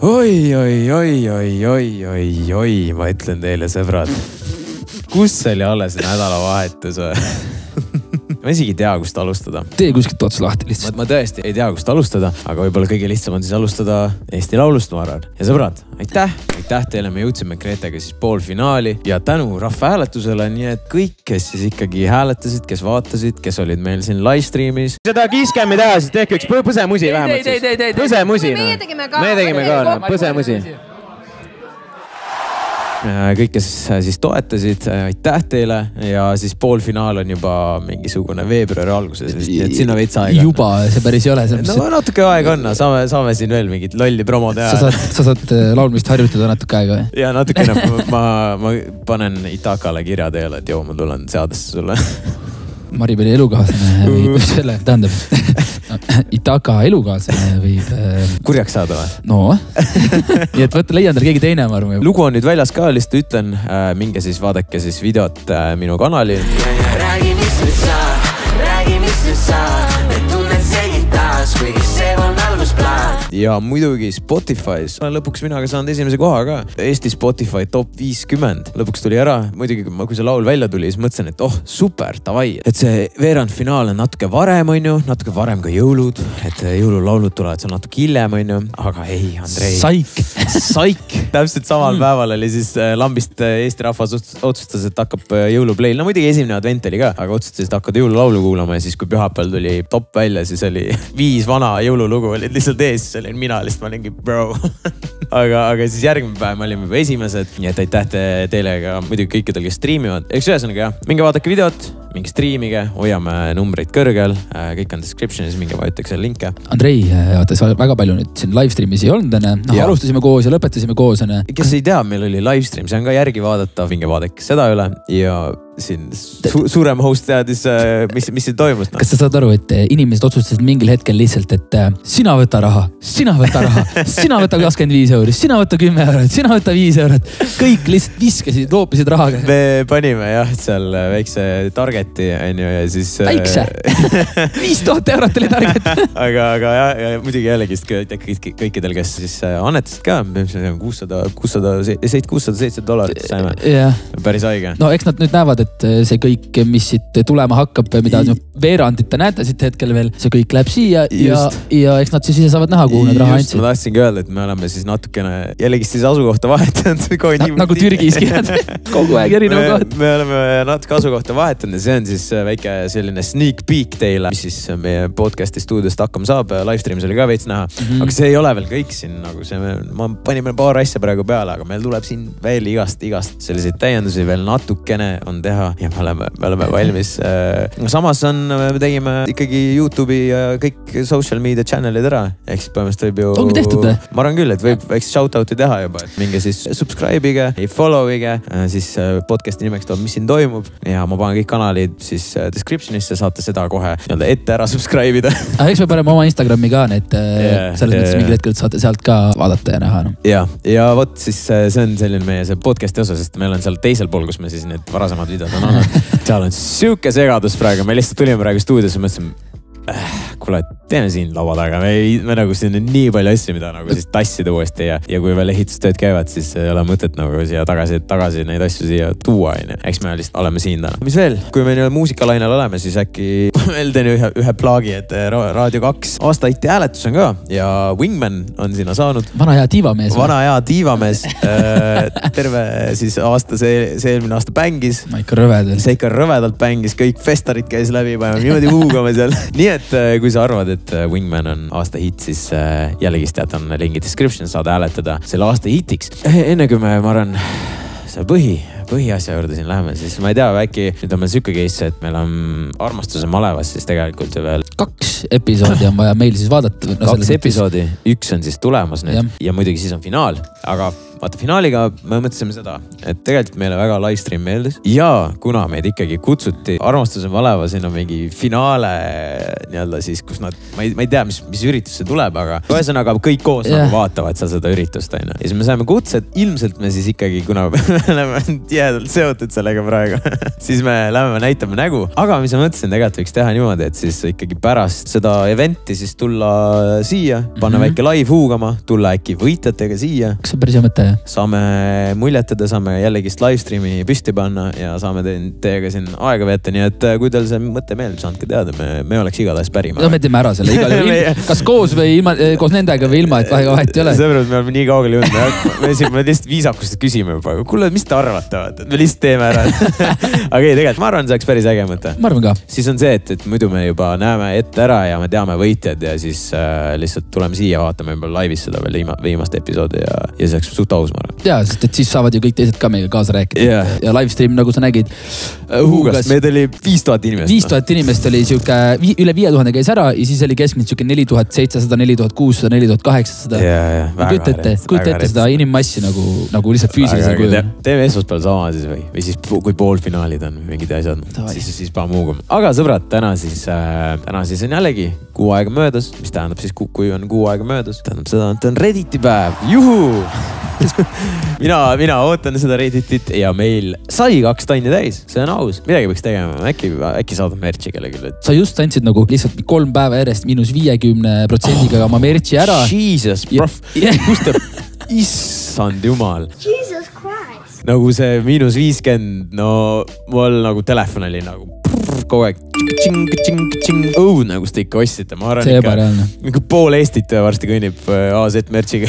Oi, ma ütlen teile, sõbrad. Kus oli alles nädalavahetus või? Ma isegi ei tea, kust alustada. Tee kuskilt ots lahti lihtsalt. Ma tõesti ei tea, kust alustada, aga võib-olla kõige lihtsam on siis alustada Eesti Laulust, ma arvan. Ja sõbrad, aitäh teile, me jõudsime Gretega siis poolfinaali ja tänu rahvahääletusele, nii et kõik, kes siis ikkagi hääletasid, kes vaatasid, kes olid meil siin live streamis. Seda kiiskemi teha, siis tehke üks põsemusi vähemalt siis. Põsemusi. Meie tegime ka. Me tegime ka, põsemusi. Kõik, kes siis toetasid, aitäh teile ja siis poolfinaal on juba mingisugune veebruari alguses, et sinna veits aega. Juba, see päris ei ole. No natuke aega on, saame siin veel mingit lolli promo teha. Sa saad laulmist harjutada natuke aega või? Ja natukene, ma panen Itakale kirja teele, et joo, ma tulen seadesse sulle. Maribeli elukaaslane võib selle, tähendab, Itaka elukaaslane võib... Kurjaks saada või? No, nii et võtta leian tal keegi teine, ma arvan. Lugu on nüüd väljas ka, lihtsalt ütlen, minge siis vaadake siis videot minu kanalil. Räägi, mis nüüd sa, et tunned segid taas, kuigi see on algusplaan. Ja muidugi Spotify's. Lõpuks mina ka saanud esimese koha ka. Eesti Spotify top 50. Lõpuks tuli ära. Muidugi, kui see laul välja tuli, siis mõtlesin, et super, davai. Et see veerandfinaal on natuke varem, on ju. Natuke varem ka jõulud. Et jõululaulud tulevad seal natuke hiljem, on ju. Aga ei, Andrei. Saik. Täpselt samal päeval oli siis lambist Eesti rahvas otsustas, et hakkab jõulupleil. No muidugi esimene advent oli ka. Aga otsustas, et hakkad jõululaulu kuulama. Ja siis, kui pühapäeval tuli top välja, siis oli 5 vana jõululugu olid lihtsalt ees. See olin mina lihtsalt, ma olingi bro. aga siis järgmine päev me olime juba esimesed. Nii et aitäh teile ka muidugi kõikidel, kes streamivad. Eks ühesõnaga jah, minge vaadake videot, minge streamige, hoiame numbreid kõrgel. Kõik on descriptionis, minge vajutage seal linke. Andrei, sa väga palju nüüd siin live streamis ei olnud. Alustasime koos ja lõpetasime koos. Kes ei tea, meil oli live stream, see on ka järgi vaadata. Minge vaadake seda üle ja siin suurem host teadis, mis siin toimus. Kas sa saad aru, et inimesed otsustasid mingil hetkel lihtsalt, et sina võta raha, sina võta 25 eurot, sina võta 10 eurot, sina võta 5 eurot. Kõik lihtsalt viskasid, loopisid rahaga. Me panime jah, seal väikse targeti, on ju, ja siis... Väikse? 5000 eurot oli target. aga jah, muidugi jällegi kõikidel, kes siis annetasid ka, $607 saime. Päris haige. No eks nad nüüd näevad, et see kõik, mis siit tulema hakkab, mida veerandit te näete siit hetkel veel, see kõik läheb siia ja eks nad siis ise saavad näha, kuhu need raha andsid. Ma tahtsingi öelda, et me oleme siis natukene jällegi siis asukohta vahetanud. Nagu Türgiski, kogu aeg erinev koht. Me oleme natuke asukohta vahetanud ja see on siis väike selline sneak peek teile, mis siis meie podcasti stuudiost hakkama saab. Live streamis oli ka veits näha, aga see ei ole veel kõik siin. Ma panime paar asja praegu peale, aga meil tuleb siin veel igast selliseid täiendusi veel natukene on teha ja me oleme valmis. Samas me tegime ikkagi YouTube'i ja kõik social media channel'id ära. Ehk siis põhimõtteliselt võib ju... Ongi tehtud? Ma arvan küll, et võib väikse shoutout'i teha juba. Minge siis subscribe'ige, follow'ige, siis podcasti nimeks tuleb, mis siin toimub. Ja ma panen kõik kanalid siis descriptionisse, saate seda kohe ette ära subscribe'ida. Eks me paneme oma Instagrami ka, et selles mõttes mingil hetkel saate sealt ka vaadata ja näha. Ja vot siis see on selline meie see podcasti osa, sest meil on seal teisel pool, kus me siis need varasemad videod on olnud. Seal on siuke segadus praegu. Me lihtsalt tulime praegu stuudiosse ja mõtlesime, kuule, teeme siin laua taga. Me nagu siin on nii palju asju, mida nagu siis tassida uuesti ja kui veel ehitustööd käivad, siis ei ole mõtet nagu siia tagasi neid asju siia tuua. Eks me lihtsalt oleme siin täna. Mis veel? Kui me muusikalainel oleme, siis äkki veel teen ühe plaagi, et Raadio 2 aasta IT hääletus on ka ja Wingman on sinna saanud. Vana hea tiivamees. Vana hea tiivamees. Terve siis aasta, see eelmine aasta bängis. See ikka rõvedalt bängis, kõik festarid käis läbi, paneme niimoodi huugame seal. Nii et kui sa arvad, et Wingman on aasta hit, siis jällegi tead on lingi description, saad hääletada selle aasta hitiks. Enne kui me arvan, see põhiasja juurde siin läheme, siis ma ei tea, äkki nüüd on meil siuke case, et meil on Armastuse malevas siis tegelikult ju veel 2 episoodi on vaja meil siis vaadata. 2 episoodi, 1 on siis tulemas nüüd ja muidugi siis on finaal, aga vaata finaaliga me mõtlesime seda, et tegelikult meile väga live stream meeldis ja kuna meid ikkagi kutsuti Armastuse maleva, siin on mingi finaale nii-öelda siis, kus nad, ma ei tea, mis üritus see tuleb, aga ühesõnaga kõik koos nagu vaatavad seal seda üritust. Ja siis me saime kutse, et ilmselt me siis ikkagi, kuna me oleme jäädalt seotud sellega praegu. Siis me lähme näitame nägu. Aga mis ma mõtlesin, tegelikult võiks teha niimoodi, et siis ikkagi pärast seda eventi siis tulla siia, panna väike live huugama, tulla äkki võitjatega siia. Kas see päris hea mõte? Saame muljetada, saame jällegist live streami püsti panna ja saame teiega siin aega veeta. Nii et kui teil see mõte meeldib, saandke teada, me oleks igatahes pärima. No me teeme ära selle igal juhul. Kas koos või ilma, koos nendega või ilma, et vahet ei ole. Sõbrad, me oleme nii kaugele jõudnud. Me lihtsalt viisakust küsime juba. Kuule, mis te arvate? Me lihtsalt teeme ära. Aga ei, tegelikult ma arvan, see oleks päris äge mõte. Ma arvan ka. Siis on see, et muidu me juba näeme ette ära ja me teame võitjad ja siis lihtsalt tuleme siia, vaatame juba laivis seda veel viimast episoodi ja see oleks suht aus, ma arvan. Jaa, sest et siis saavad ju kõik teised ka meiega kaasa rääkida. Yeah. Ja live stream, nagu sa nägid, huugas. Meid oli 5000 inimest. 5000 inimest oli siuke, üle 5000 käis ära ja siis oli keskmiselt siuke 4700, 4600, 4800. Kujuta ette seda inimmassi nagu lihtsalt füüsilisel kujul. Teeme esmaspäeval sama siis või siis kui poolfinaalid on mingid asjad, siis paneme huugama. Aga sõbrad, täna siis on jällegi kuu aega möödas, mis tähendab siis, kui on kuu aega möödas, tähendab seda, et on Redditi päev. Juhu! mina ootan seda Redditit ja meil sai 2 tonni täis, see on aus. Midagi peaks tegema, äkki saadab merchi kellelegi. Sa just andsid nagu lihtsalt 3 päeva järjest -50% oma merchi ära. Jesus, prof, kust te, issand jumal. Jesus Christ. Nagu see -50, no mul nagu telefon oli nagu kogu aeg nagu seda ikka ostsite. Ma arvan ikka pool Eestit varsti kõnnib AZ mertsiga.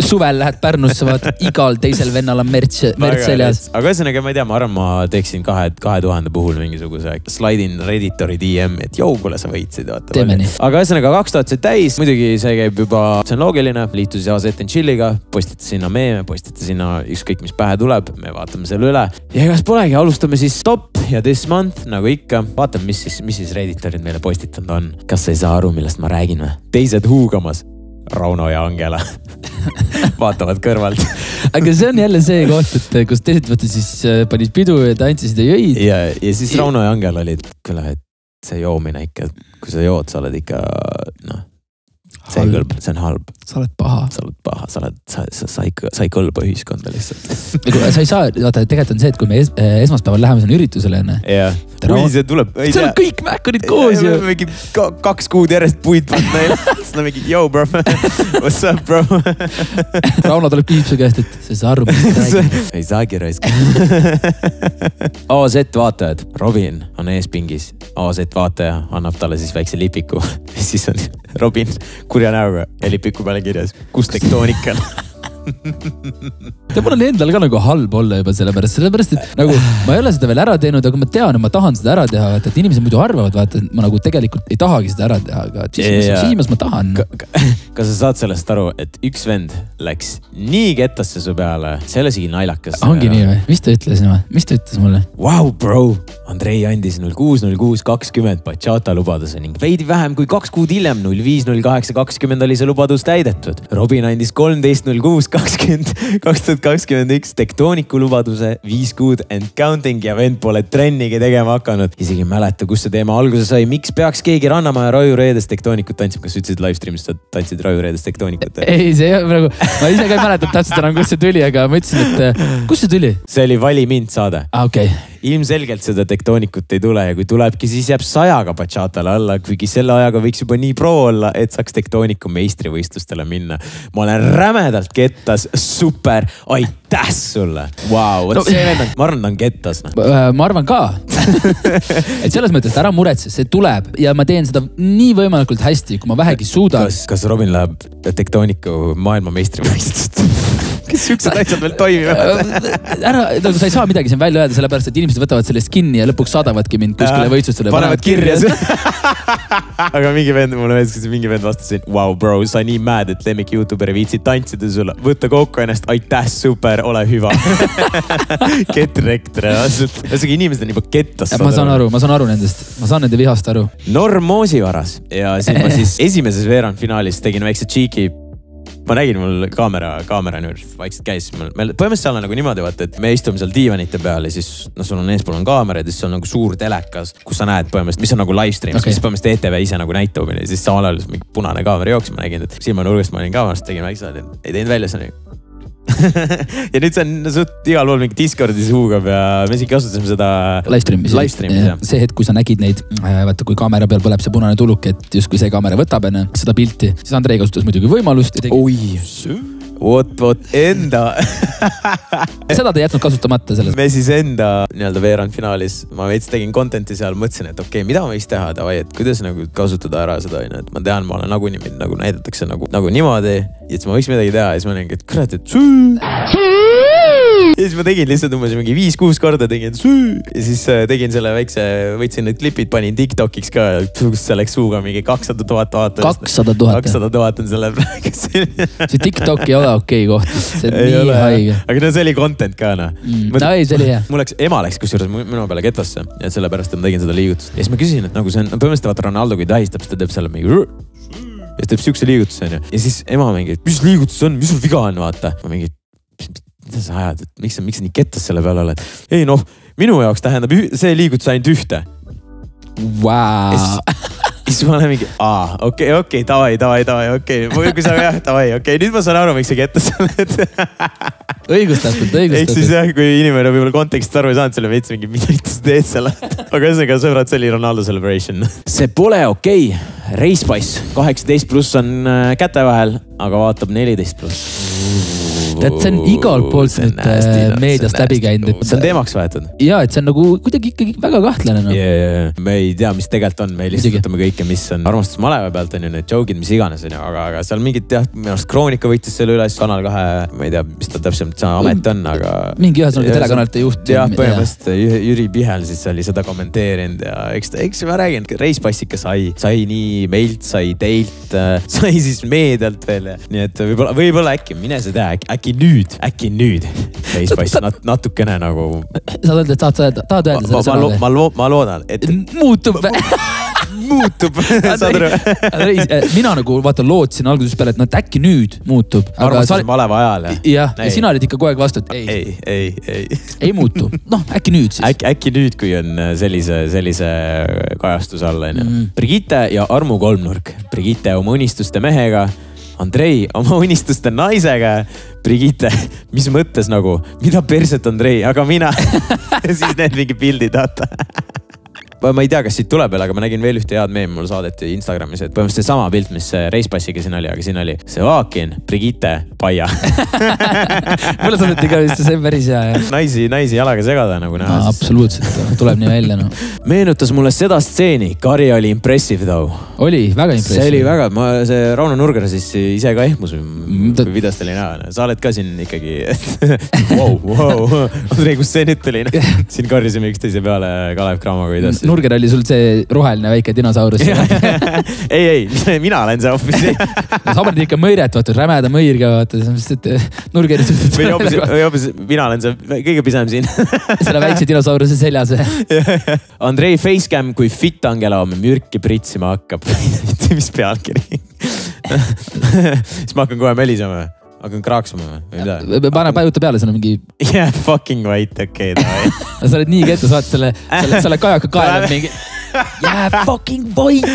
Suvel lähed Pärnusse, vaata igal teisel vennal on merts seljas. Aga ühesõnaga, ma ei tea, ma arvan, ma teeksin 2000 puhul mingisuguse slaidin Redditori DM, et jou, kuule sa võitsid. Teeme nii. Aga ühesõnaga 2000 sai täis, muidugi see käib juba, see on loogiline, liitus AZ and Chilliga, postite sinna meeme, postite sinna ükskõik mis pähe tuleb, me vaatame selle üle. Ja egas polegi, alustame siis top ja this month, nagu ikka. Vaatame, mis siis Redditorid meile postitanud on. Kas sa ei saa aru, millest ma räägin või? Teised huugamas. Rauno ja Angela vaatavad kõrvalt. Aga see on jälle see koht, et kus teised võtta siis panid pidu ja tantsisid ja jõid. Ja siis Rauno ja Angela olid, küll, et see joomine ikka, kui sa jood, sa oled ikka, see on halb. Sa oled paha. Sa ei kõlba ühiskonda lihtsalt. Sa ei saa, vaata, tegelikult on see, et kui me esmaspäeval läheme sinna üritusele enne. Jah, kui see tuleb. See on kõik mäkkonid koos ju. Mingi 2 kuud järjest puid pannud neil. Siis on mingi, yo bro, what's up bro? Rauno tuleb küsib su käest, et see saa aru, mis ta räägib. Ei saagi raisk. AZ vaatajad, Robin on eespingis. AZ vaataja annab talle siis väikse lipiku. Siis on Robin kurja näoga ja lipiku peale kirjas, kus tektoonikal. Ja mul on endal ka nagu halb olla juba sellepärast, et nagu ma ei ole seda veel ära teinud, aga ma tean, et ma tahan seda ära teha, et inimesed muidu arvavad, vaata, et ma nagu tegelikult ei tahagi seda ära teha, aga siis ma tahan. Kas sa saad sellest aru, et üks vend läks nii kettasse su peale, see ei ole sigi naljakas. Ongi nii või? Mis ta ütles mulle? Wow bro, Andrei andis 06.06.20 bachata lubaduse ning veidi vähem kui 2 kuud hiljem 05.08.20 oli see lubadus täidetud. Robin andis 13.06.2021 tektooniku lubaduse 5 kuud and counting ja vend pole trennigi tegema hakanud. Isegi ei mäleta, kus see teema alguse sai. Miks peaks keegi Rannamaa ja Raju Reedes tektoonikut tantsib? Kas ütlesid live streamis, et tantsid Raju Reedes tektoonikut? Ei, see praegu, ma ise ka ei mäleta täpselt enam, kus see tuli, aga ma ütlesin, et kus see tuli? See oli Vali mind saade. Okei. Ilmselgelt seda tektoonikut ei tule ja kui tulebki, siis jääb 100 bachatale alla, kuigi selle ajaga võiks juba nii pro olla, et saaks tektooniku meistrivõistlustele minna. Ma olen rämedalt kettas, super, aitäh sulle. Wow, ma arvan, ta on kettas. Ma arvan ka. Et selles mõttes ära muretse, see tuleb ja ma teen seda nii võimalikult hästi, kui ma vähegi suudan. Kas Robin läheb tektooniku maailma meistrivõistlust? Kes siuksed asjad veel toimivad? Ära, nagu sa ei saa midagi siin välja öelda, sellepärast, et inimesed võtavad sellest kinni ja lõpuks saadavadki mind kuskile võistlustele. Panevad kirja. Aga mingi vend, mulle meeldis, mingi vend vastasin, wow bro, sa nii mad, et lemmik YouTuberi viitsid tantsida sulle. Võtta kokku ennast, aitäh, super, ole hüva. Ketrektre. Inimesed on juba kettas. Ma saan aru nendest. Ma saan nende vihast aru. Norm Moosivaras. Ja siin ma siis esimeses veerandfinaalis tegin väikse cheeki. Ma nägin, mul kaamera nüüd vaikselt käis. Põhimõtteliselt seal on nagu niimoodi, et me istume seal diivanite peal ja siis sul on eespool on kaamerad ja siis on nagu suur telekas, kus sa näed põhimõtteliselt, mis on nagu live stream, mis põhimõtteliselt ETV ise nagu näitab ja siis samal ajal mingi punane kaamera jooks, ma nägin, et silmanurgast ma olin kaamerast, tegin väikselt, ei teinud välja see ja nüüd see on suht igal pool mingi Discordis huugab ja me siin kasutasime seda livestreamis. See hetk, kui sa nägid neid, vaata kui kaamera peal põleb see punane tuluk, et just kui see kaamera võtab enne seda pilti, siis Andrei kasutas muidugi võimalust. Vot enda. Seda te jätnud kasutamata selles. Me siis enda nii-öelda veerandfinaalis, ma veits tegin contenti seal, mõtlesin, et okei, mida ma võiks teha, davai, et kuidas nagu kasutada ära seda, et ma tean, ma olen nagunii mind nagu näidatakse nagu niimoodi, et siis ma võiks midagi teha ja siis ma nägin, et kurat, et ja siis ma tegin lihtsalt umbes mingi 5-6 korda tegin ja siis tegin selle väikse, võtsin need klipid, panin TikTokiks ka, kus see läks suuga mingi 200 000 vaatamist. 200 000 on selle praegu. See TikTok ei ole okei koht, see on nii haige. Aga no see oli content ka noh. See oli hea. Ema läks kusjuures minu peale ketasse ja sellepärast ma tegin seda liigutust. Ja siis ma küsin, et nagu see on, põhimõtteliselt vaata Ronaldo, kui tähistab, siis ta teeb selle mingi ja siis teeb siukse liigutuse on ju. Ja siis ema mingi, mis liigutus on, mis sul viga on, vaata. Ma mingi, mida sa ajad, et miks sa nii kettas selle peale oled? Ei noh, minu jaoks tähendab see liigutus ainult ühte. Wow. Siis ma olen mingi, okei, davai, okei. Kui sa jah, davai, okei. Nüüd ma saan aru, miks sa kettas oled. Õigustatud. Ehk siis jah, kui inimene võib-olla kontekstist aru ei saanud, selle veits mingi, mida sa teed selle. Aga ühesõnaga, sõbrad, see oli Ronaldo celebration. See pole okei. Racepass 18+ on käte vahel, aga vaatab 14+. Tead, see on igalt poolt nüüd meediast läbi käinud. See on teemaks võetud. Ja, et see on nagu kuidagi ikkagi väga kahtlane. No. Me ei tea, mis tegelikult on. Me lihtsalt võtame kõike, mis on armastusmaleva pealt on ju need joke'id, mis iganes on ju. Aga seal mingid jah, minu arust Kroonika võitis selle üles Kanal 2. Ma ei tea, mis ta täpselt see amet on, aga... Mingi ühesõnaga telekanalite juht. Jah, põhimõtteliselt Jüri Pihel siis oli seda kommenteerinud ja eks ma räägin, Racepass ikka sai nii meilt, sai teilt, sai siis meedialt veel. Nii et võib-olla äkki, mine see tea, äkki nüüd Racepass natukene nagu... Sa öeldud, et tahad öelda selle sõna? Ma loodan, et... Muutub. Saad aru? Mina nagu lootsin alguses peale, et äkki nüüd muutub. Armastusmaleva ajal. Jah, ja sina olid ikka kogu aeg vastu, et ei. Ei muutu. Noh, äkki nüüd siis. Äkki nüüd, kui on sellise kajastus all. Brigitte ja Armu kolmnurk. Brigitte oma unistuste mehega. Andrei oma unistuste naisega. Brigitte, mis mõttes nagu, mida perset Andrei, aga mina. Siis need mingi pildid vaata. Ma ei tea, kas siit tuleb veel, aga ma nägin veel ühte head meemi, mul saadeti Instagramis, et põhimõtteliselt sama pilt, mis Racepassiga siin oli, aga siin oli Sevakin, Brigitte, Paia. Mulle saadeti ka vist see päris hea. Naisi jalaga segada nagu näha. Absoluutselt, tuleb nii välja. No. Meenutas mulle seda stseeni, Kari oli impressive tau. Oli, väga impressive. See oli väga, see Rauno Nurger siis ise ka ehmus, kui videost oli näha. Sa oled ka siin ikkagi, wow. Andrei, kus see nüüd tuli? Siin karjusime üksteise peale Kalev Cramoga videost. Nurger oli sul see roheline väike dinosaurus. ei, mina olen see hoopis. Sa paned ikka mõiret, vaata, rämeda mõir ka, vaata. Nurgeri suhtes. Või hoopis, mina olen see kõige pisem siin. Selle väikse dinosauruse seljas. Andrei facecam, kui fit Angela oma mürki pritsima hakkab. Mis pealkiri? Siis ma hakkan kohe melisema. Hakkan kraaksuma või? Pane pajuta peale, see on mingi... Yeah, fucking white, okei. Sa oled nii kettes, vaata selle kajaka kaelab mingi... Yeah, fucking white!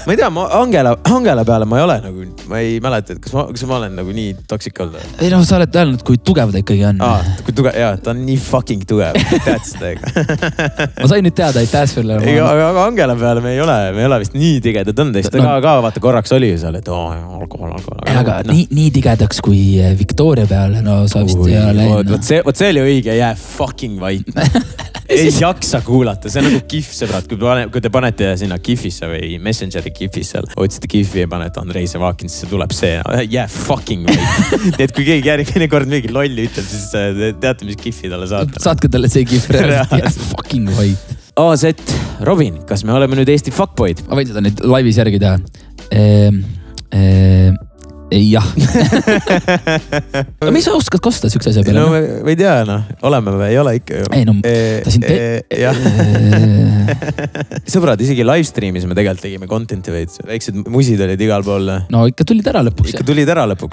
Ma ei tea, Angela peale ma ei ole nagu... Ma ei mäleta, et kas ma olen nagu nii toksik olnud? Ei no, sa oled öelnud, kui tugev ta ikkagi on. Kui tugev, jaa, ta on nii fucking tugev. Tead seda ega. Ma sain nüüd teada, aitäh sulle. Aga Angela peale me ei ole vist nii tigedad on. Ta ka vaata korraks oli ju seal, et alkohol. Aga nii tigedaks kui Victoria peale, no sa vist ei ole läinud. Vot see oli õige, yeah, fucking white. Ei jaksa kuulata, see on nagu kihv, sõbrad. Kui te panete sinna kihvisse või Messengeri kihvisse, otsite kihvi ja panete Andrei Sevakin, siis see tuleb see, yeah, fucking white. Nii et kui keegi järgmine kord mingi lolli ütleb, siis teate, mis kihvi talle saate. Saatke talle see kihv, yeah, fucking white. AZ, Robin, kas me oleme nüüd Eesti fuckboyd? Ma võin seda nüüd laivis järgi teha. Jah. Mis sa oskad kosta siukse asja peale? No ma ei tea, oleme või ei ole ikka ju. Ei no, ta siin Sõbrad, isegi livestreamis me tegelikult tegime content'i veits. Väiksed musid olid igal pool. No ikka tulid ära lõpuks.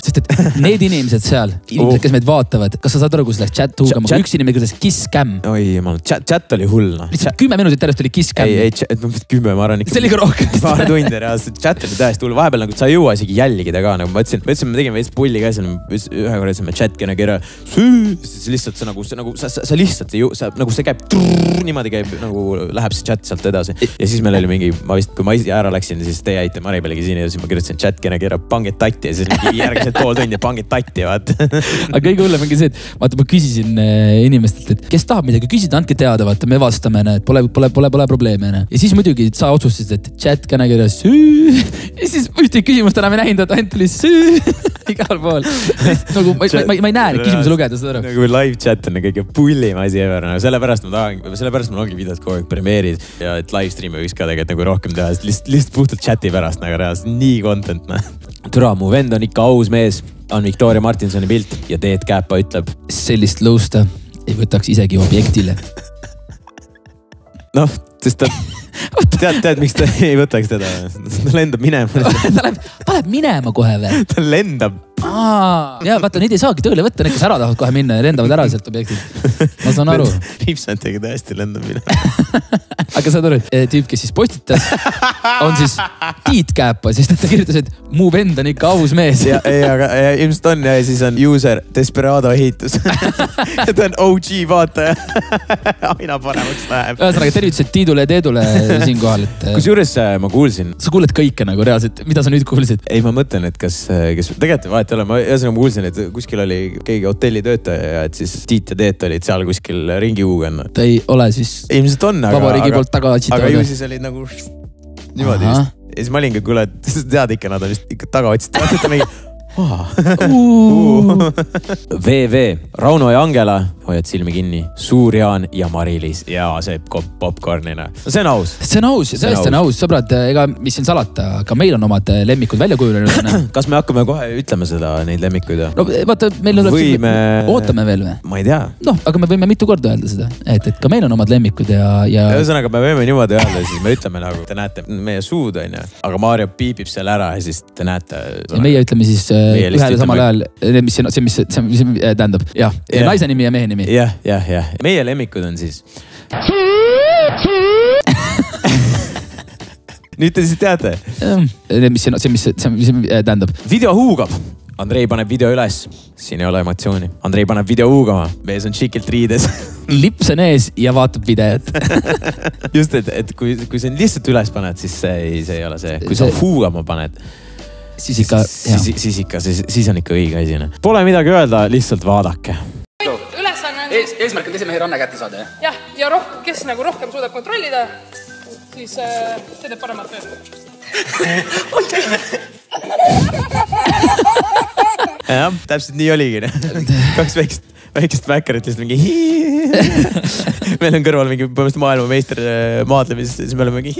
Sest et need inimesed seal, kes meid vaatavad, kas sa saad aru, kus läks chat huugama? Kui üks inimene küsis kiss cam. Oi jumal, chat oli hull. Lihtsalt 10 minutit järjest oli kiss cam. Ei, 10 ma arvan ikka. See oli ka rohkem. Paar tundi reaalselt. Chat oli täiesti hull. Vahepeal nagu sa ei jõua isegi jälgida ka. ütlesin, me tegime veits pulli ka seal, ühe korra ütlesime chat'kene kirja. Siis lihtsalt see nagu, sa lihtsalt nagu see käib, niimoodi käib, nagu läheb see chat sealt edasi. Ja siis meil oli mingi, kui ma ära läksin, siis te jäite Maribeliga siin ja siis ma kirjutasin chat'kene kirja, pange tatti ja siis järgmised pool tundi pange tatti, vaat. Aga kõige hullem ongi see, et vaata, ma küsisin inimestelt, et kes tahab midagi küsida, andke teada, vaata, me vastame, et pole probleeme. Ja siis muidugi sa otsustasid, et chat'kene kirja ja siis ühtegi küsimust enam ei näinud, et ainult tuli igal pool. Nagu ma ei näe neid küsimusi lugeda, seda aru. Nagu live chat on kõige pullim asi ever. Sellepärast mul ongi videod kogu aeg premeerid ja et live stream'i võiks ka tegelikult nagu rohkem teha. Lihtsalt puhtalt chati pärast nagu reaalselt nii content. Türa, mu vend on ikka aus mees. On Victoria Martinsoni pilt ja Teet Kääpa ütleb. Sellist lõusta ei võtaks isegi objektile. Noh, sest ta tead, miks ta ei võtaks teda? Ta lendab minema. Ta läheb minema kohe või? Ta lendab. Ja vaata, neid ei saagi tööle võtta, need kes ära tahavad kohe minna ja lendavad ära sealt objektilt. Ma saan aru. Riipsantega tõesti lendab minema. Aga saad aru, et tüüp, kes siis postitas, on siis Tiit Kääpa, sest ta kirjutas, et mu vend on ikka aus mees. Aga ilmselt on ja siis on user Desperado ehitus. Ta on OG vaataja. Aina paremaks läheb. Ühesõnaga tervitused Tiidule ja Teedule siinkohal. Kusjuures ma kuulsin. Sa kuuled kõike nagu reaalselt, mida sa nüüd kuulsid? Ei, ma mõtlen, et kas tegelikult vahet ei ole. Ma kuulsin, et kuskil oli keegi hotellitöötaja ja et siis Tiit ja Teet olid seal kuskil ringi uugenna. Ta ei ole siis ilmselt on, aga ju siis olid nagu niimoodi vist. Ja siis ma olin ka, kuule, tead ikka, nad on vist ikka taga otsita. Vaata mingi VV, Rauno ja Angela, hoiad silmi kinni, Suur Jaan ja Mari-Liis ja see popcornina. No see on aus. See on aus ja tõesti on aus, sõbrad, ega mis siin salata, aga meil on omad lemmikud välja kujunenud. Kas me hakkame kohe ütlema seda, neid lemmikuid? No vaata, meil on ootame veel või? Ma ei tea. Noh, aga me võime mitu korda öelda seda, et ka meil on omad lemmikud ja... Ühesõnaga, me võime niimoodi öelda, siis me ütleme nagu, te näete meie suud, on ju, aga Maarja piipib selle ära ja siis te näete... Ja meie ütleme siis ühele samal ajal, mis tähendab, jah, naise nimi ja mehe nimi. Jah. Meie lemmikud on siis. Nüüd te siis teate. Mis tähendab. Video huugab. Andrei paneb video üles. Siin ei ole emotsiooni. Andrei paneb video huugama. Mees on čikilt riides. Lips on ees ja vaatab videot. Just, et kui sa lihtsalt üles paned, siis see ei ole see. Kui sa huugama paned, siis on ikka õige asi. Pole midagi öelda, lihtsalt vaadake. Eesmärk on teise mehe ranne kätte saada, jah? Ja kes nagu rohkem suudab kontrollida, siis see teeb paremat tööd. Jah, täpselt nii oligi. Kaks väikest väkkarit lihtsalt mingi meil on kõrval mingi maailmameister maadlemis, siis me oleme mingi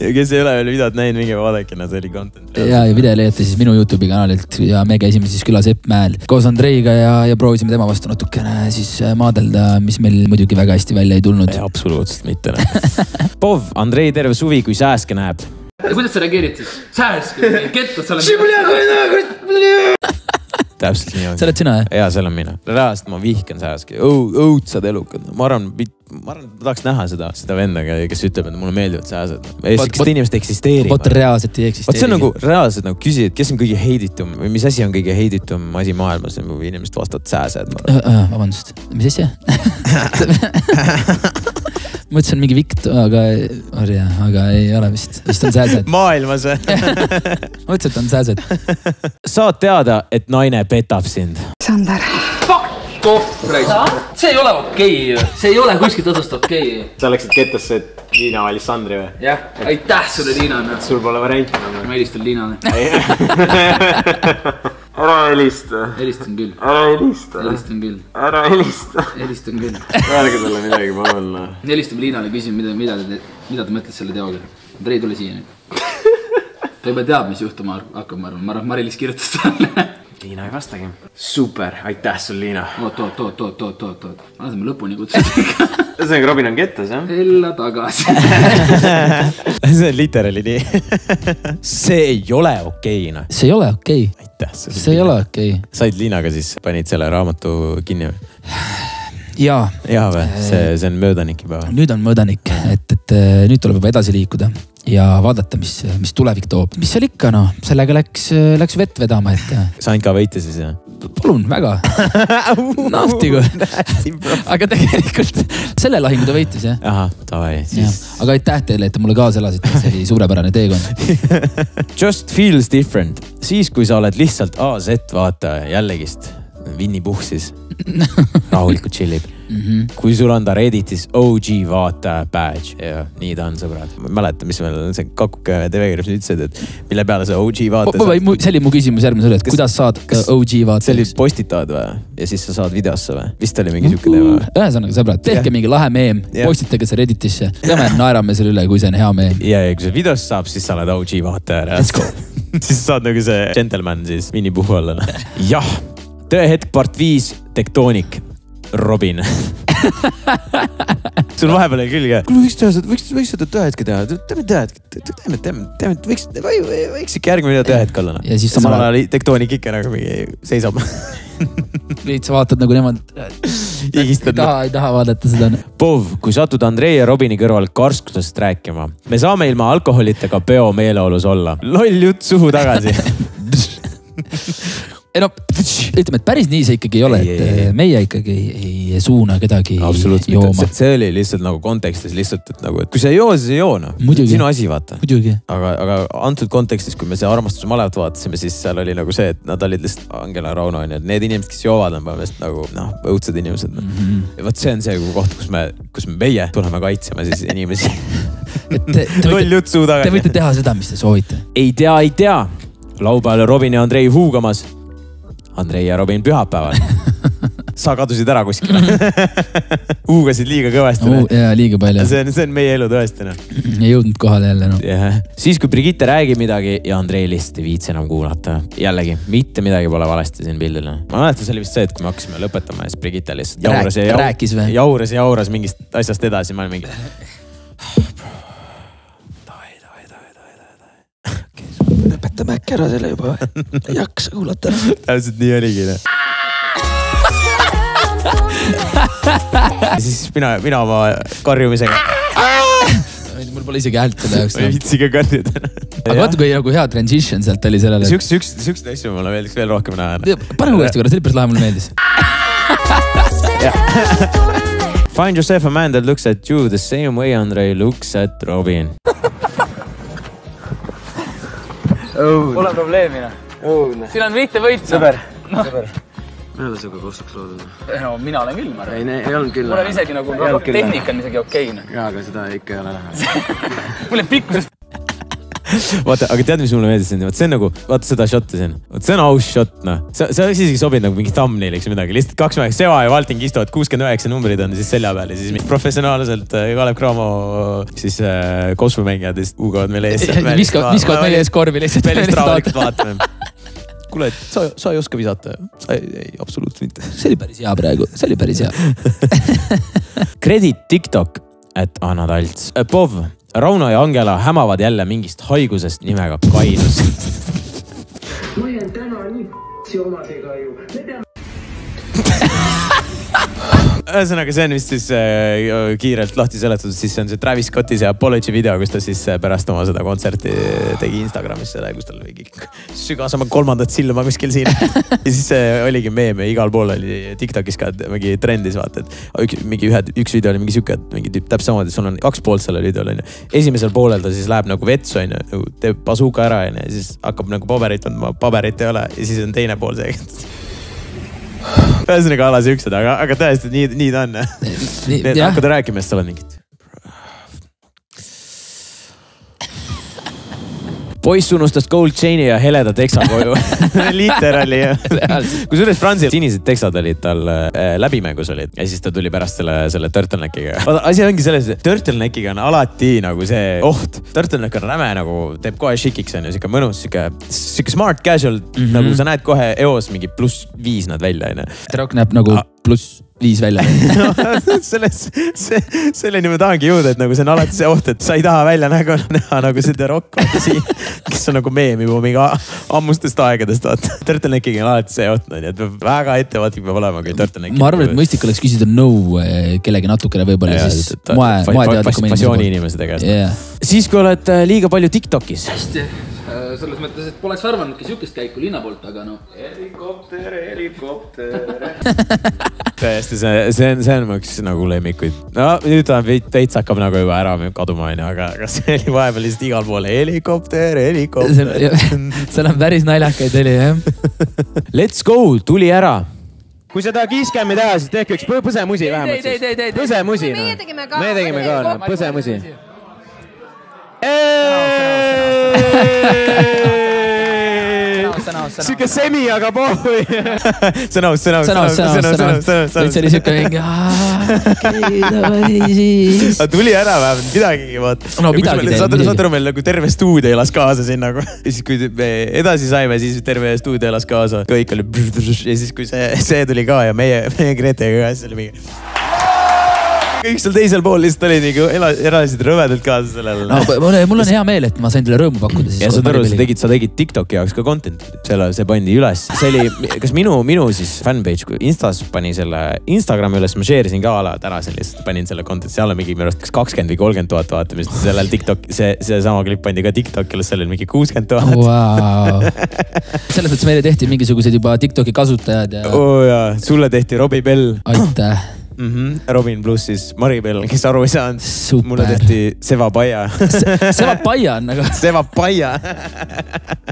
ja kes ei ole veel videot näinud, mingi vaadakina, see oli content. Ja video leiate siis minu YouTube'i kanalilt ja me käisime siis külas Eppmäel koos Andreiga ja proovisime tema vastu natukene siis maadelda, mis meil muidugi väga hästi välja ei tulnud. Absoluutselt mitte. Pov, Andrei terve suvi, kui sääske näeb. Kuidas sa reageerid siis? Sääske, kettas sa oled. Täpselt nii on. See oled sina, jah? Jaa, see olen mina. Reaalselt ma vihkan sääske. Õudsad elukad. Ma arvan, ma tahaks näha seda vendaga, kes ütleb, et mulle meeldivad sääsed. Kas inimesed eksisteerivad? Vot reaalselt ei eksisteeri. Vot see on nagu reaalselt nagu küsid, kes on kõige heiditum või mis asi on kõige heiditum asi maailmas, kui inimesed vastavad sääsed. Vabandust, mis asja? Mõtlesin mingi vikt, aga ei ole vist on sääsed. Maailmas või? Mõtlesin, et on sääsed. Saad teada, et naine petab sind. Sander. Fuck off, see ei ole okei. See ei ole kuskilt õdust okei. Sa läksid kettasse Liina Alessandri või? Jah, aitäh sulle Liina. Sul pole varianti. Ma helistan Liinale. Ära helista. Helistan küll. Ära helista. Helistan küll. Ära helista. Helistan küll. Räägi talle midagi, ma olen. Helistame Liinale, küsin, mida ta mõtles selle teoga. Andrei, tule siia nüüd. Ta juba teab, mis juhtuma hakkab, ma arvan. Mari-Liis kirjutas talle. Liina ei vastagi. Super, aitäh sul, Liina. Oot. Laseme lõpuni kutsuda. See on Robin on kettas, jah? Ella tagasi. See on literaali nii. See ei ole okeina. See ei ole okei. Aitäh sul. See ei ole okei. Said Liinaga siis, panid selle raamatu kinni või? Jaa või? See on möödaniki päeva. Nüüd on möödanik, et nüüd tuleb juba edasi liikuda. ja vaadata, mis tulevik toob. Mis seal ikka, noh, sellega läks vett vedama, et. Sain ka võita siis, jah? Palun, väga. Naftigu. Aga tegelikult selle lahingu ta võitis, jah? Aha, tavai. Siis... Aga aitäh teile, et te mulle kaasa elasite, see oli suurepärane teekond. Just feels different. Siis, kui sa oled lihtsalt AZ vaata jällegist Winny Puhh siis rahulikult chillib. Kui sul on ta Redditis OG vaata badge ja nii ta on, sõbrad. Ma mäletan, mis meil see kakuke TV-kirjus ütlesid, et mille peale see OG vaata. See oli mu küsimus järgmine, et kuidas saad OG vaata? See oli postitad või? Ja siis sa saad videosse või? Vist oli mingi siuke teema. Ühesõnaga, sõbrad, tehke mingi lahe meem, postitage see Redditisse ja me naerame selle üle, kui see on hea meem. Ja kui see videosse saab, siis sa oled OG vaata. Let's go. Siis saad nagu see gentleman siis Winny Puhh olla. Jah, tõehetk part 5 Tektonik. Robin. Sul vahepeal oli külge. Võiks seda tõehetke teha. Teeme, võiks ikka järgmine tõehetk olla. Ja siis samal ajal Tektonik ikka nagu seisab. Nüüd sa vaatad nagu nemad. Ei taha vaadata seda. Pov, kui satud Andrei ja Robini kõrval karskusest rääkima. Me saame ilma alkoholitega peo meeleolus olla. Loll jutt suhu tagasi. No, ütleme, et päris nii see ikkagi ei ole, et meie ikkagi ei suuna kedagi jooma. See oli lihtsalt nagu kontekstis lihtsalt, et nagu, et kui sa ei joo, siis ei joo, noh. Sinu asi, vaata. Muidugi. Aga antud kontekstis, kui me see armastuse malevat vaatasime, siis seal oli nagu see, et nad olid lihtsalt Angela Rauno, need inimesed, kes joovad, on põhimõtteliselt nagu, õudsed inimesed. Võt see on see koht, kus meie tuleme kaitsema siis inimesi. Loll jutt suu taga. Te võite teha seda, mis te soovite. Ei tea. Laupäeval Robin ja Andrei huugamas. Andrei ja Robin pühapäeval. Sa kadusid ära kuskile. Huugasid liiga kõvasti. Jaa, liiga palju. See on meie elu tõesti. Ei jõudnud kohale jälle. Siis kui Brigitte räägib midagi ja Andrei lihtsalt ei viitsi enam kuulata. Jällegi, mitte midagi pole valesti siin pildil. Ma mäletan, see oli vist see, et kui me hakkasime lõpetama ja siis Brigitte lihtsalt jauras mingist asjast edasi. Ma olin mingi... Lõpetame äkki ära selle juba. Ei haksa kuulata. Täpselt nii oligi. Ja siis mina oma karjumisega. Mul pole isegi häält selle jaoks. Ma ei viitsi ka karjuda. Aga vaata, kui nagu hea transition sealt oli sellele. Siukseid asju mulle meeldiks veel rohkem näha. Pane uuesti korra, see päris lahe mulle meeldis. Find yourself a man that looks at you the same way Andrei looks at Robin. Pole probleemina. Siin on mitte võit. Sõber. Ma ei ole siuga kostuks loodud. No mina olen küll, ma arvan. Ei olnud küll. Mul on isegi nagu tehnika on isegi okei. Jaa, aga seda ikka ei ole näha. Mul on pikkusest. Vaata, aga tead, mis mulle meeldis? See on nagu, vaata seda shotti siin. See on aus shot, noh. See isegi sobib nagu mingi thumbnailiks midagi. Lihtsalt 2 mäeks Seva ja Valting istuvad 69 numbrid on siis selja peal ja siis professionaalselt Kalev Cramo siis kosmomängijad huugavad meile ees. Viskavad meile ees korvi lihtsalt. Välist rahulikult vaatame. Kuule, et sa ei oska visata. Ei, absoluutselt mitte. See oli päris hea praegu. See oli päris hea. Credit TikTok, et Anna Talts. Pov. Rauno ja Angela hämavad jälle mingist haigusest nimega kainus. Ma jään täna nii omadega ju. Me peame... Ühesõnaga, see on vist siis kiirelt lahti seletatud, siis see on see Travis Scotti see Apology video, kus ta siis pärast oma seda kontserti tegi Instagramis seda, kus tal oli sügasema 3. silma kuskil siin. Ja siis oligi meeme, igal pool oli TikTokis ka mingi trendis vaata, et üks video oli mingi siuke, et mingi tüüp täpselt samad, et sul on 2 poolt sellel videol. Esimesel poolel ta siis läheb nagu vetsu, teeb basuuka ära ja siis hakkab nagu paberit ei ole ja siis on teine pool see. Ühesõnaga ala siuksed, aga tõesti nii ta on. Hakkad rääkima, sest sa oled mingit. Poiss unustas gold chain'i ja heleda teksa koju. Literally. Kui suures Fransil sinised teksad olid tal läbimängus olid ja siis ta tuli pärast selle turtleneckiga. Asi ongi selles, et turtleneckiga on alati nagu see oht. Turtleneck on räme nagu teeb kohe šikiks on ja siuke mõnus, siuke smart casual, nagu sa näed kohe eos mingi +5 nad välja. Rock näeb nagu +. viis välja. Selleni ma tahangi jõuda, et nagu see on alati see oht, et sa ei taha välja näha nagu see The Rock siin, kes on nagu meem juba mingi ammustest aegadest, vaata. Turtleneckiga on alati see oht, et väga ettevaatlik peab olema, kui Turtlenecki. Ma arvan, et mõistik oleks küsida kellegi natukene võib-olla siis fassiooni inimesedega. Siis kui oled liiga palju TikTokis. Hästi. Selles mõttes, et poleks arvanudki siukest käiku linna poolt, aga no. Helikopter. Täiesti, see on üks nagu lemmikuid. No nüüd on veits hakkab nagu juba ära kaduma, aga see oli vahepeal lihtsalt igal pool helikopter. Seal on päris naljakaid oli, jah. Let's go, tuli ära. Kui sa tahad kiiskämmi teha, siis tehke üks põsemusi vähemalt siis. Põsemusi. Meie tegime ka. Põsemusi. Siuke semi, aga pohhui. Sõnaus. See oli siuke mingi. Tuli ära vähemalt midagi, vaat. Saad aru, meil nagu terve stuudio elas kaasa siin nagu. Ja siis kui me edasi saime, siis terve stuudio elas kaasa. Kõik oli. Ja siis kui see tuli ka ja meie Gretega ka, siis oli mingi. Kõik seal teisel pool lihtsalt oli nagu elalisid rõvedalt kaasa sellele. No, mul on hea meel, et ma sain teile rõõmu pakkuda. Ja sa tegid TikToki jaoks ka content. See pandi üles. See oli, kas minu siis fanpage, kui Instas pani selle Instagrami üles, ma share'isin ka ala tänasin lihtsalt, panin selle content. Seal on mingi minu arust 20 või 30 000 vaatamist. Sellel TikTok, see sama klipp pandi ka TikTokile, seal oli mingi 60 000. Wow. Selles mõttes meile tehti mingisugused juba TikToki kasutajad. Jaa, sulle tehti Robbie Bell. Aitäh. Robin pluss siis Maribel, kes aru ei saanud. Super. Mulle tehti Sevapaia. Sevapaia on nagu. Sevapaia.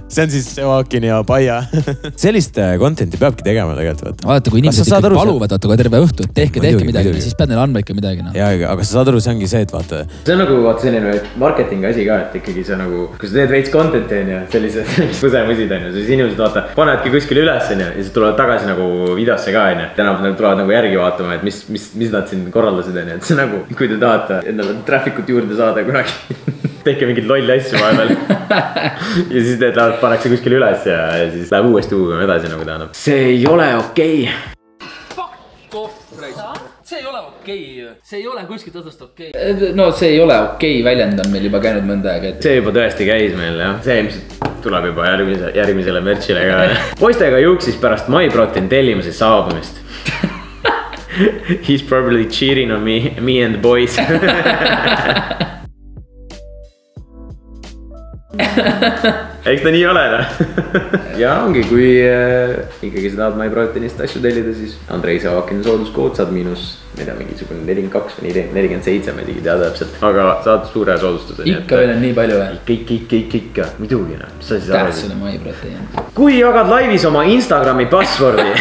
See on siis Sevakin ja Paia. Sellist contenti peabki tegema tegelikult. Vaata, kui inimesed ikka paluvad, vaata, kui terve õhtu, tehke midagi, siis pead neile andma ikka midagi. Ja, aga sa saad aru, see ongi see, et vaata. See on nagu vaata selline marketingi asi ka, et ikkagi see nagu, kui sa teed veits contenti on ja sellised põsemusid on ja siis inimesed vaata, panedki kuskile üles on ja siis tulevad tagasi nagu videosse ka on ja täna tulevad nagu järgi vaatama, et mis nad siin korraldasid on ja et see nagu, kui te tahate endale traffic'ut juurde saada kunagi, tehke mingid lolli asju vahepeal ja siis need pannakse kuskile üles ja siis läheb uuesti uugama edasi nagu ta annab. See ei ole okei. Fuck off, see ei ole okei. See ei ole kuskilt otsast okei. No see ei ole okei väljend on meil juba käinud mõnda aega. See juba tõesti käis meil jah. See ilmselt tuleb juba järgmisele merchile ka. Poistega juuksis pärast MyProtein tellimuse saabumist. He's probably cheating on me and the boys. Eks ta nii ole, ja ongi, kui ikkagi sa tahad MyProteinist asju tellida, siis Andrei Sevakin sooduskood saad miinus, ma ei tea, mingisugune 42 või 47, ma ei tegi teada täpselt, aga saad suure soodustuse. Ikka veel on nii palju või? Ikka, muidugi. Tähtsune MyProtein. Kui jagad laivis oma Instagrami passwordi,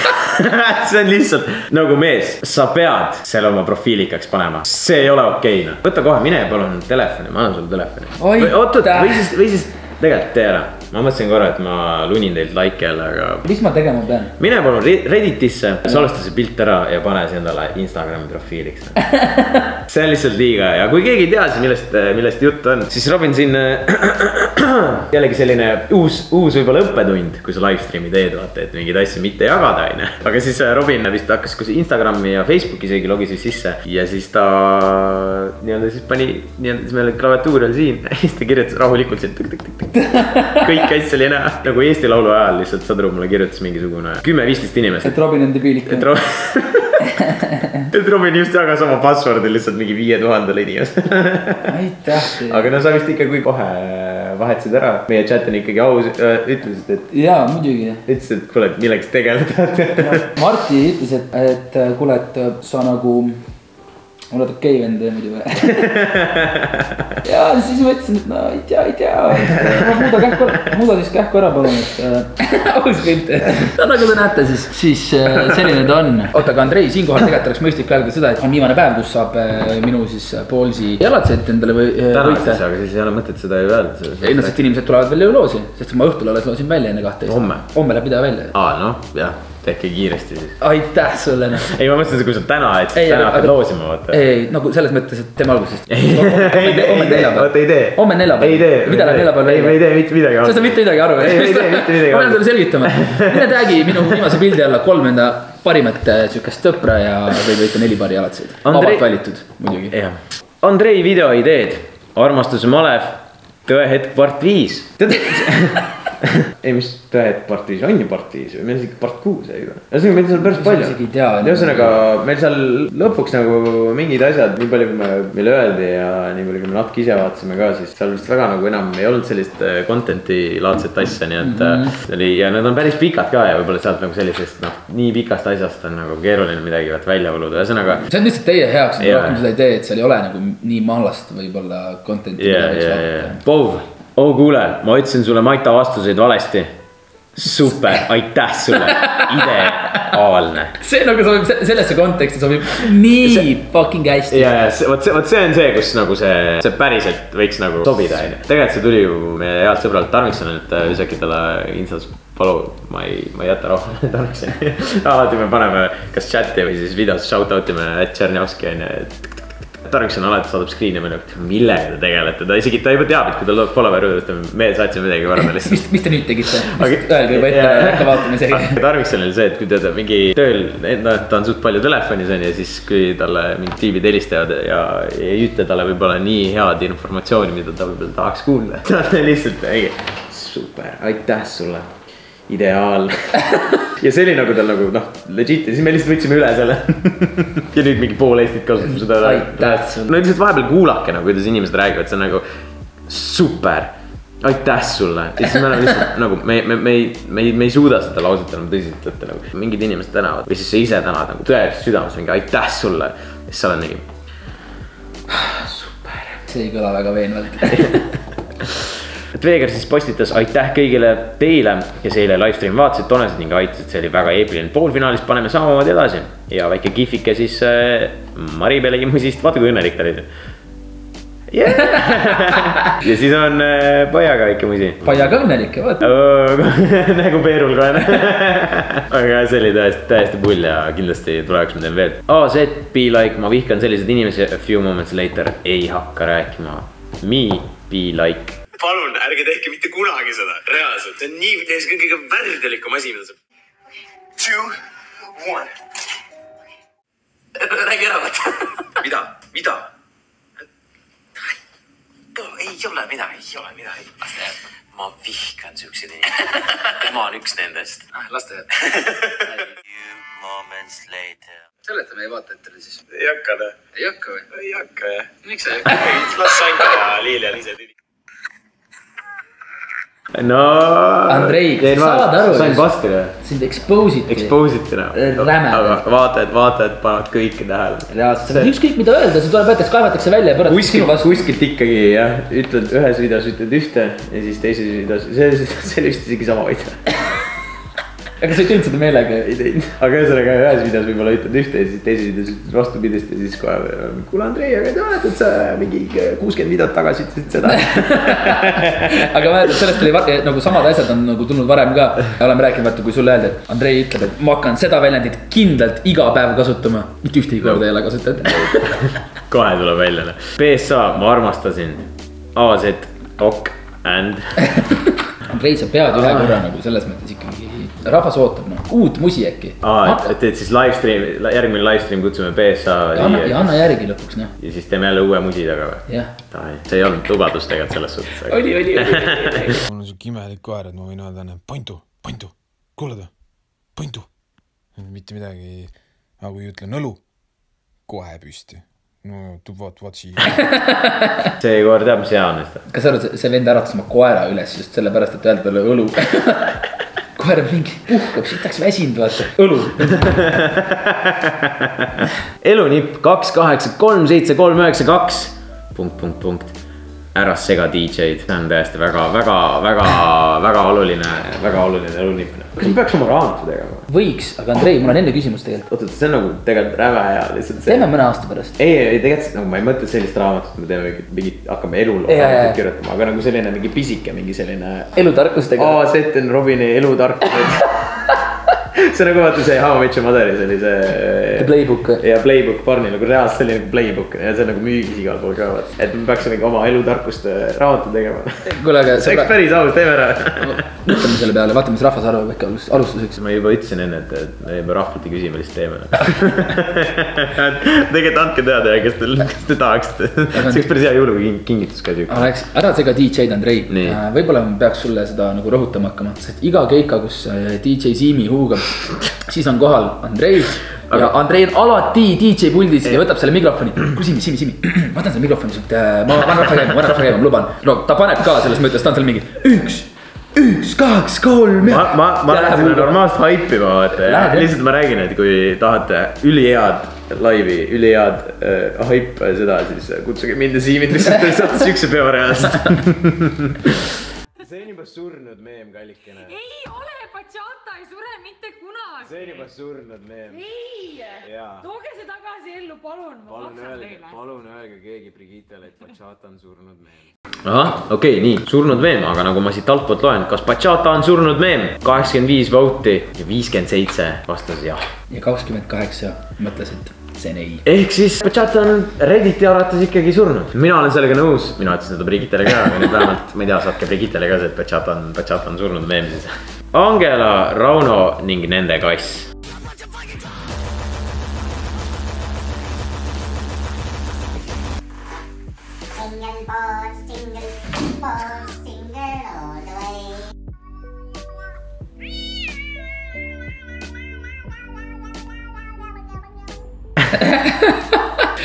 see on lihtsalt nagu mees, sa pead selle oma profiilikaks panema. See ei ole okei. Võta kohe, mine palun telefoni, ma annan sulle telefoni. Või siis tegelikult tee ära. Ma mõtlesin korra, et ma lunin teilt like jälle, aga... Mis ma tegema pean? Mine palun Redditisse, salvesta see pilt ära ja pane see endale Instagrami profiiliks. See on lihtsalt liiga ja kui keegi ei tea, siis millest jutt on, siis Robin siin jällegi selline uus võib-olla õppetund, kui sa livestreami teed, vaata, et mingid asju mitte jagada, aine. Aga siis Robin vist hakkas Instagrami ja Facebooki isegi logisis sisse ja siis ta siis pani meile klaviatuur oli siin ja siis ta kirjutas rahulikult siin kõik asja oli näha. Nagu Eesti laulu ajal lihtsalt Sadru mulle kirjutas mingisugune 10-15 inimest. Et Robin on debiilik. Et Robin just jagas oma passwordi lihtsalt mingi 5000 inimesele. Aitäh. Aga no sa vist ikka kui kohe vahetasid ära. Meie chat on ikkagi aus, ütlesid, et... Jaa, muidugi. Ütlesid, et kuule, milleks tegeleda. Marti ütles, et kuule, et sa nagu... Mul oled okei vend muidu või? Ja siis mõtlesin, et no ei tea. Muuda siis kähku ära palun, et aus pilt. Nagu te näete, siis selline ta on. Oota, aga Andrei, siinkohal tegelikult oleks mõistlik öelda seda, et on viimane päev, kus saab minu siis poolsi jalatset endale või võita. Täna siis, aga siis ei ole mõtet seda ju öelda. Ei, no sest inimesed tulevad veel loosi, sest ma õhtul alles loosin välja enne 2. Homme läheb video välja. Noh, jah. tehke kiiresti siis. Aitäh sulle. Ei, ma mõtlesin, kui sa täna hakkad loosima, vaata. Ei, nagu selles mõttes, et tema algusest. Oot, ei tee. Homme neljapäeval. Ei tee. Mida läheb neljapäeval välja? Ei tee mitte midagi. Sa mitte midagi aru. Ei tee mitte midagi aru. Ma olen sulle selgitama. Mine täägi minu viimase pildi alla 3 enda parimat sükest sõpra ja võite 4 pari alatseid. Vabalt valitud muidugi. Andrei videoideed. Armastuse malev. Tõehetk part 5. Ei, mis tõehetk part 5 on ju part 5 või meil on ikka part 6 juba. Ühesõnaga meil seal päris palju. Ühesõnaga meil seal lõpuks nagu mingid asjad, nii palju kui meile öeldi ja nii palju kui me natuke ise vaatasime ka, siis seal vist väga nagu enam ei olnud sellist content'i laadset asja, nii et oli ja need on päris pikad ka ja võib-olla sealt nagu sellisest nii pikast asjast on nagu keeruline midagi välja võluda. Ühesõnaga see on lihtsalt teie heaks, et rohkem seda ei tee, et seal ei ole nagu nii maalast võib-olla content'i. Pov, kuule, ma ütlesin sulle Maita vastuseid valesti. Super, aitäh sulle, ideaalne. See nagu sobib, sellesse konteksti sobib nii fucking hästi. Võt see on see, kus nagu see päriselt võiks nagu sobida. Tegelikult see tuli ju meie healt sõbralt Tarmiksonilt, visaki talle instas follow, ma ei jäta rohkem Tarmiksoni. Alati me paneme kas chati või siis videos shoutoutime Tšernjovski on ja Tarmikson alati saadab screen ja meile, millega te tegelete, ta isegi ta juba teab, et kui ta lööb follower juurde, me saatsime midagi varem lihtsalt. Mis te nüüd tegite? Öelge juba ette äkka vaatame see. Tarmikson oli see, et kui ta mingi tööl, ta on suht palju telefonis on ja siis kui talle mingid tiibid helistavad ja ei ütle talle võib-olla nii head informatsiooni, mida ta võib-olla tahaks kuulda. Ta on lihtsalt super, aitäh sulle. Ideaal. Ja see oli nagu tal nagu legit ja siis me lihtsalt võtsime üle selle. Ja nüüd mingi pool Eestit kasutab seda. Aitäh sulle. No lihtsalt vahepeal kuulake nagu, kuidas inimesed räägivad, see on nagu super. Aitäh sulle. Ja siis me oleme lihtsalt nagu, me ei suuda seda lauset enam tõsiselt võtta nagu. Mingid inimesed tänavad või siis sa ise tänavad nagu tõeliselt südames mingi aitäh sulle. Ja siis sa oled mingi super. See ei kõla väga veenvalt. Et Veeger siis postitas aitäh kõigile teile, kes eile livestream vaatasid, tonesid ning aitasid, see oli väga eepiline poolfinaalist, paneme samamoodi edasi. Ja väike kihvike siis Maribele Kimmusist, vaata kui õnnelik ta oli. Ja siis on Paiaga väike musi. Paiaga õnnelik, vaata. Nagu Peerul kohe. Aga see oli täiesti pull ja kindlasti tuleks ma teen veel. AZ, be like, ma vihkan sellised inimesi, a few moments later ei hakka rääkima. Me, be like. Palun, ärge tehke mitte kunagi seda, reaalselt. See on nii, tees kõige värdelikum asi, mida saab. 2, 1. Räägi ära, vaata. Mida? Ei ole midagi. Ma vihkan siukseid inimesi. Tema on üks nendest. Laste Few moments later. Seleta meie vaatajatele siis. Ei hakka, ne? Ei hakka või? Ei hakka, jah. Miks sa ei hakka? Las Sanka ja Liilian ise tüli. No Andrei, kas sa saad aru? Sain paskile. Sind expositi. Räme. Aga vaatajad panevad kõike tähele. Reaalselt, ükskõik mida öelda, see tuleb võetakse, kaevatakse välja ja kuskilt ikkagi jah, ütled ühes videos ütled ühte ja siis teises videos, see vist isegi sama võita. Aga sa ei teinud seda meelega? Ei teinud. Aga ühesõnaga ühes videos võib-olla ütled ühte ja siis teises videos ütled vastupidist ja siis kohe kuule Andrei, aga te olete, et sa mingi 60 videot tagasi ütlesid seda. Aga ma ütlen, sellest oli nagu samad asjad on nagu tulnud varem ka. Oleme rääkinud, vaata, kui sulle öelda, et Andrei ütleb, et ma hakkan seda väljendit kindlalt iga päev kasutama. Mitte ühtegi korda ei ole kasutanud. Kohe tuleb välja. PSA, ma armastasin. AZ, ok, and. Andrei, sa pead ühe korra nagu selles mõttes ikkagi. Rahvas ootab uut musi äkki. Et siis järgmine livestream kutsume PSA. Ja anna järgi lõpuks. Ja siis teeme jälle uue musi taga või? Jah. See ei olnud lubadus tegelikult selles suhtes. Oli. Mul on siuke imelik koer, et ma võin öelda enne Pontu, kuuled või? Pontu. Mitte midagi, aga kui ütlen õlu, kohe püsti. No vaat siia. See koer teab, mis hea on. Kas sa arvad, see vend äratas oma koera üles just sellepärast, et öelda talle õlu? Koer mingi puhkab, siitaks väsinud, vaata. Õlu. Elunipp 2837392. ... Ära sega DJ-d. See on täiesti väga oluline elunipp. Kas me peaks oma raamatu tegema? Võiks, aga Andrei, mul on enne küsimus tegelikult. Oota, see on nagu tegelikult räve hea lihtsalt. Teeme mõne aasta pärast. Ei, tegelikult nagu ma ei mõtle sellist raamatut, me teeme mingi, hakkame eluloo kirjutama, aga nagu selline mingi pisike, mingi selline elutarkustega. AZ on Robini elutarkused. see nagu vaata see How I Met Your Mother'is oli see Playbook. Ja Playbook Barni nagu reaalselt selline Playbook ja see nagu müügis igal pool ka vaata. Et me peaks mingi oma elutarkust raamatu tegema. Kuule, aga see oleks päris aus, teeme ära. Mõtleme selle peale, vaatame, mis rahvas arvab ikka alustuseks. Ma juba ütlesin enne, et me juba rahvalt ei küsime, lihtsalt teeme. Tegelikult andke teada ja kes te tahaksite. See oleks päris hea jõulukingitus ka siuke. Ära sega DJ-d, Andrei. Võib-olla ma peaks sulle seda nagu rõhutama hakkama. Iga keika, kus DJ Siimi huugab, siis on kohal Andrei. Ja Andrei on alati DJ puldis ja võtab selle mikrofoni. Kuule Siimi, ma võtan selle mikrofoni sult. Ma rahva käima, ma luban. No ta paneb ka selles mõttes, ta on seal mingi 1, 2, 3. Ma lähen selle normaalselt haipima, lihtsalt ma räägin, et kui tahate ülihead laivi, ülihead haip seda, siis kutsuge mind ja Siimid lihtsalt saate sükse peo reaalselt. See on juba surnud meem, kallikene. Ei ole, Bachata ei sure mitte kunagi. See on juba surnud meem. Ei, tooge see tagasi ellu, palun, ma maksan teile. Palun öelge keegi Brigittele, et Bachata on surnud meem. Ahah, okei, nii, surnud meem, aga nagu ma siit altpoolt loen, kas Bachata on surnud meem? 85 vauti ja 57 vastas jah. Ja 28 mõtlesid. Ehk siis Bachata on Redditi arvates ikkagi surnud. Mina olen sellega nõus. Mina ütlesin seda Brigittele ka, aga nüüd vähemalt, ma ei tea, saatke Brigittele ka see, et Bachata on surnud meem siis. Angela, Rauno ning nende kass.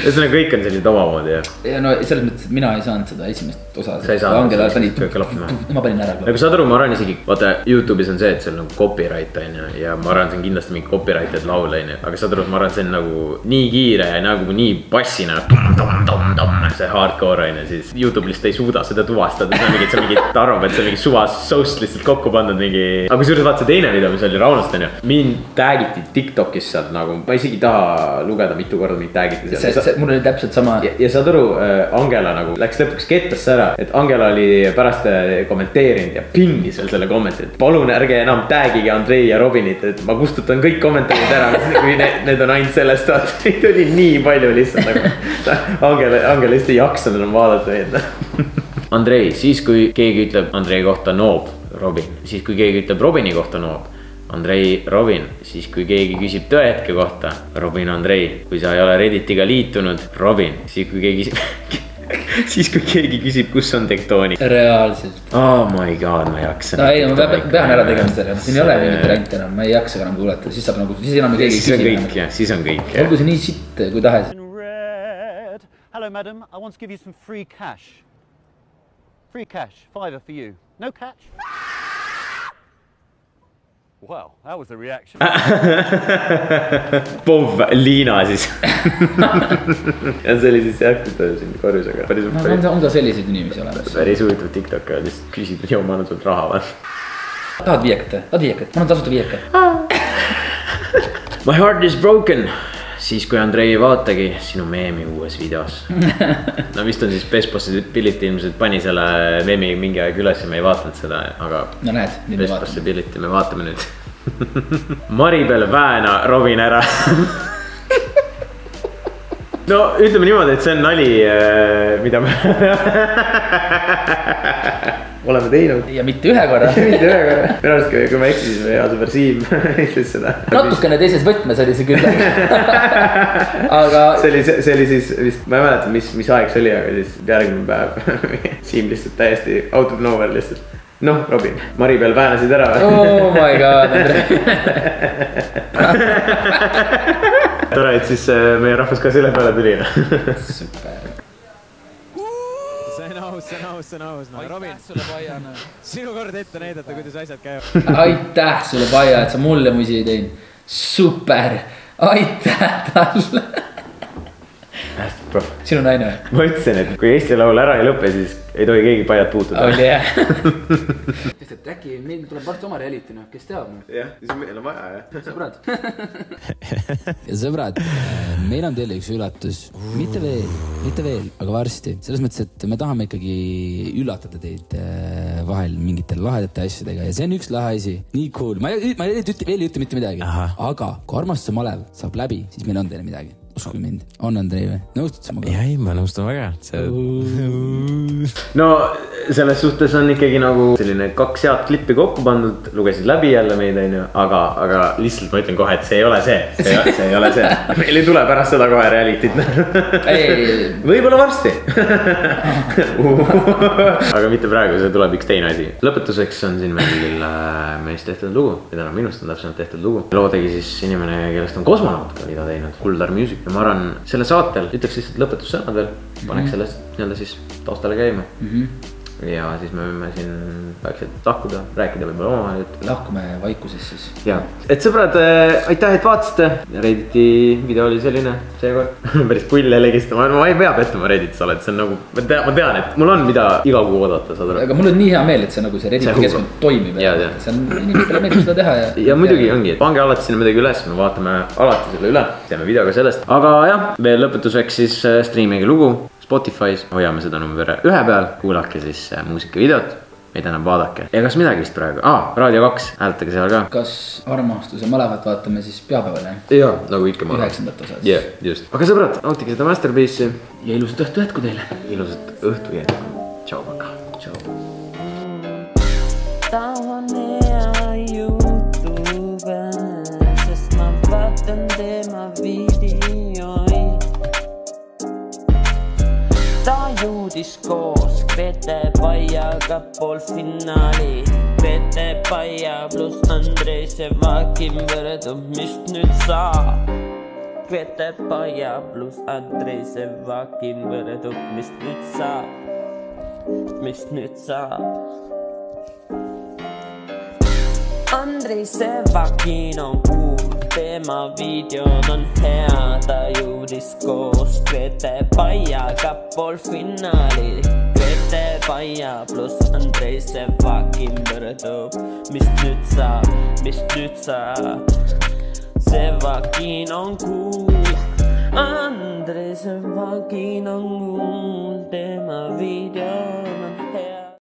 Ühesõnaga kõik on sellised omamoodi jah? Ja no selles mõttes, et mina ei saanud seda esimest osa. Sa ei saanud? Ma panin ära. Nagu saad aru, ma arvan isegi, vaata YouTube'is on see, et see on nagu copyright on ja ma arvan, see on kindlasti mingi copyrighted laul on. Aga saad aru, ma arvan, see on nagu nii kiire ja nagu nii bassina. See hardcore on ja siis YouTube lihtsalt ei suuda seda tuvastada. See on mingi, ta arvab, et see on mingi suvas soust lihtsalt kokku pandud mingi. Aga kui suures vaat see teine video, mis oli Raunost on ju. Mind tagiti TikTokis sealt nagu, ma isegi taha lugeda mitu korda mind tagiti sealt. Mul oli täpselt sama. Ja saad aru, Angela nagu läks lõpuks kettasse ära, et Angela oli pärast kommenteerinud ja pinnis veel selle kommenti, et palun ärge enam tagige Andrei ja Robinit, et ma kustutan kõik kommentaarid ära, kui need on ainult sellest, neid oli nii palju lihtsalt nagu. Angela lihtsalt ei jaksanud enam vaadata neid. Andrei, siis kui keegi ütleb Andrei kohta noob, Robin, siis kui keegi ütleb Robini kohta noob, Andrei, Robin, siis kui keegi küsib tõetke kohta, Robin, Andrei, kui sa ei ole Redditiga liitunud, Robin, siis kui keegi küsib, kus on tektoonik. Reaalselt. Oh my god, ma ei jaksa. No ei, ma pean ära tegema seda, siin ei ole mingit varianti enam, ma ei jaksa enam kuulata, siis saab nagu, siis enam keegi küsib. Siis on kõik, jah, siis on kõik. Olgu see nii sitt, kui tahes. Hello, madam, I want to give you some free cash. Free cash, $5 for you. No catch? Well, that was a reaction. Pov, Liina siis. Ja see oli siis jätkata siin korjusega. On ka selliseid inimesi olemas. Päris huvitav TikTok ja lihtsalt küsib, joo, ma annan sult raha vaat. Tahad viiekat? Ma annan tasuta viiekat. My heart is broken. Siis kui Andrei ei vaatagi sinu meemi uues videos. No vist on siis Best Possibility ilmselt pani selle meemi mingi aeg üles ja me ei vaatanud seda, aga no näed, Best Possibility me vaatame nüüd. Maribel Väena Robin ära. No ütleme niimoodi, et see on nali, mida me oleme teinud. Ja mitte ühe korra. Mitte ühe korra. Minu arust, kui ma eksisin, või Asuber Siim ütles seda. Natukene teises võtmes oli see küll. Aga see oli siis vist, ma ei mäleta, mis aeg see oli, aga siis järgmine päev Siim lihtsalt täiesti out of nowhere lihtsalt. Noh, Robin, Maribel väänasid ära. Oh my god, Andrei. Tore, et siis meie rahvas ka selle peale tuli. Super. See on aus. Robin, sinu kord ette näidata, kuidas asjad käivad. Aitäh sulle, Paia, et sa mulle musi ei teinud. Super. Aitäh talle. Marko. Sinu naine. Ma ütlesin, et kui Eesti Laul ära ei lõppe, siis ei tohi keegi pajad puutuda. Oli jah. Et äkki meil tuleb varsti oma reality, kes teab? Jah, siis meil on vaja, jah. Sõbrad. Ja sõbrad, meil on teile üks üllatus. Mitte veel, aga varsti. Selles mõttes, et me tahame ikkagi üllatada teid vahel mingite lahedate asjadega ja see on üks lahe asi. Nii cool. Ma veel ei ütle mitte midagi. Aga kui Armastuse malev saab läbi, siis meil on teile midagi. Uskuge mind. On Andrei või? Nõustud sa maga? Ei, ma nõustun väga. No, selles suhtes on ikkagi nagu selline 2 head klippi kokku pandud, lugesid läbi jälle meid, aga lihtsalt ma ütlen kohe, et see ei ole see. See ei ole see. Meil ei tule pärast seda kohe realitit. Võib-olla varsti. Aga mitte praegu, see tuleb üks teine asi. Lõpetuseks on siin meil meist tehtud lugu. Mida minust on täpselt tehtud lugu. Loo tegi siis inimene, kellest on kosmonaut ka video teinud. Kuldar Music. Ja ma arvan, selle saatel ütleks lihtsalt lõpetussõnad veel. Paneks sellest nii-öelda siis taustale käima. Ja siis me võime siin väikselt lahkuda, rääkida võib-olla omavahel. Lahkume vaikuses siis. Ja, et sõbrad, aitäh, et vaatasite. Redditi video oli selline seekord. Päris pull jällegi. Ma ei pea pettuma Redditis oled. See on nagu, ma tean, et mul on mida iga kuu oodata. Aga mul on nii hea meel, et see nagu see Redditi keskkond toimib. See on inimestele meeldib seda teha. Ja muidugi ongi, et pange alati sinna midagi üles. Me vaatame alati selle üle. Teeme video ka sellest. Aga jah, veel lõpetuseks siis streamige lugu Spotify's, hoiame seda number 1 peal, kuulake siis muusikavideot, meid enam vaadake. Ja kas midagi vist praegu? Raadio 2, hääletage seal ka. Kas Armastuse malevat vaatame siis pühapäeval, jah? Jaa, nagu ikka ma. 9. osas. Jah, just. Aga sõbrad, nautige seda Masterpiece'i. Ja ilusat õhtu jätku teile. Ilusat õhtu jätku. Tšau, paka. Tšau. Tahan hea YouTube, sest ma vaatan tema videoi. Ta jõudis koos Grete Paiaga poolfinaali. Grete Paia pluss Andrei Sevakin võrdub, mis nüüd saab? Grete Paia pluss Andrei Sevakin võrdub, mis nüüd saab? Mis nüüd saab? Andrei Sevakin on cool, tema videod on hea, ta jõudis koos Grete Paiaga poolfinaali. Grete Paia pluss Andrei Sevakin võrdub, mis nüüd saab, mis nüüd saab? Sevakin on cool, Andrei Sevakin on cool, tema video